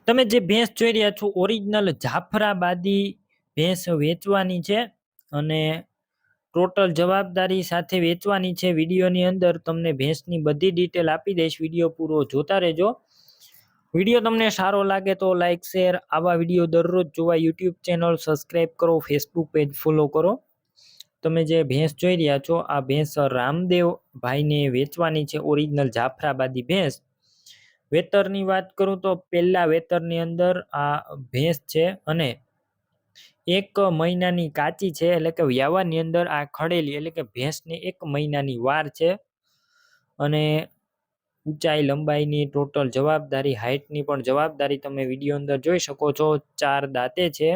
તમે જે ભેંસ જોઈ રહ્યા છો ઓરિજિનલ જાફરાબાદી ભેંસ વેચવાની છે અને ટોટલ જવાબદારી સાથે વેચવાની છે। વિડીયોની અંદર તમને ભેંસની બધી ડિટેલ આપી દઈશ, વિડીયો પૂરો જોતા રહેજો। વિડીયો તમને સારો લાગે તો લાઈક શેર, આવા વિડીયો દરરોજ જોવા યુટ્યુબ ચેનલ સબસ્ક્રાઈબ કરો, ફેસબુક પેજ ફોલો કરો। તમે જે ભેંસ જોઈ રહ્યા છો આ ભેંસ રામદેવ ભાઈને વેચવાની છે, ઓરિજિનલ જાફરાબાદી ભેંસ। વેતરની વાત કરું તો પહેલા વેતરની અંદર આ ભેંસ છે અને 1 મહિનાની કાચી છે, એટલે કે વ્યાવાની અંદર આ ખડેલી, એટલે કે ભેંસને 1 મહિનાની વાર છે અને ઊંચાઈ લંબાઈની ટોટલ જવાબદારી, હાઇટની પણ જવાબદારી તમે વિડીયો અંદર જોઈ શકો છો। 4 દાંતે છે।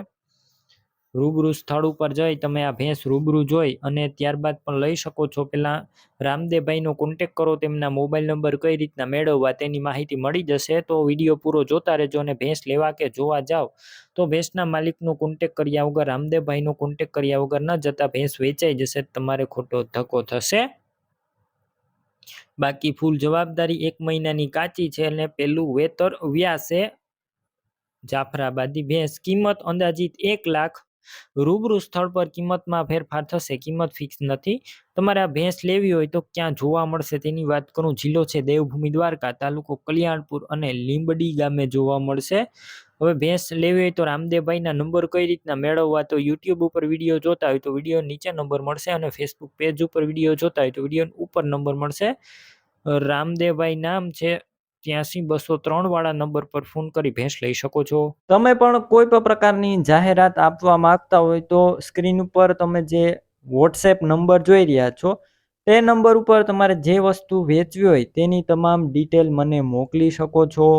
રૂબરૂ સ્થળ ઉપર જઈ તમે આ ભેંસ રૂબરૂ જોઈ અને ત્યારબાદ પણ લઈ શકો છો। પહેલા રામદેવભાઈનો કોન્ટેક કરો, તેમના મોબાઈલ નંબર કઈ રીતના મેળવવા તેની માહિતી મળી જશે। તો વિડીયો પૂરો જોતા રહેજો અને ભેંસ લેવા કે જોવા જાઓ તો ભેંસના માલિકનો કોન્ટેક કર્યા વગર, રામદેવભાઈનો કોન્ટેક કર્યા વગર ન જતા, ભેંસ વેચાઈ જશે, તમારે ખોટો ધક્કો થશે। બાકી ફૂલ જવાબદારી, 1 મહિનાની કાચી છે અને પહેલું વેતર વ્યાસે જાફરાબાદી ભેંસ। કિંમત અંદાજિત 1 લાખ। રૂબરૂ સ્થળ પર કિંમતમાં ફેરફાર થશે, કિંમત ફિક્સ નથી। તમારે આ ભેંસ લેવી હોય તો ક્યાં જોવા મળશે તેની વાત કરું, જિલ્લો છે દેવભૂમિ દ્વારકા, તાલુકો કલ્યાણપુર અને લીંબડી ગામે જોવા મળશે। હવે ભેંસ લેવી હોય તો રામદેવભાઈના નંબર કઈ રીતના મેળવવા, તો યુટ્યુબ ઉપર વિડીયો જોતા હોય તો વિડીયો નીચે નંબર મળશે અને ફેસબુક પેજ ઉપર વિડીયો જોતા હોય તો વિડીયો ઉપર નંબર મળશે। રામદેવભાઈ નામ છે, 83 203 વાળા નંબર પર ફોન કરી ભેંસ લઈ શકો છો। તમે પણ કોઈ પણ પ્રકારની જાહેરાત આપવા માંગતા હોય તો સ્ક્રીન ઉપર તમે જે વોટ્સએપ નંબર જોઈ રહ્યા છો તે નંબર ઉપર તમારે જે વસ્તુ વેચવી હોય તેની તમામ ડિટેલ મને મોકલી શકો છો।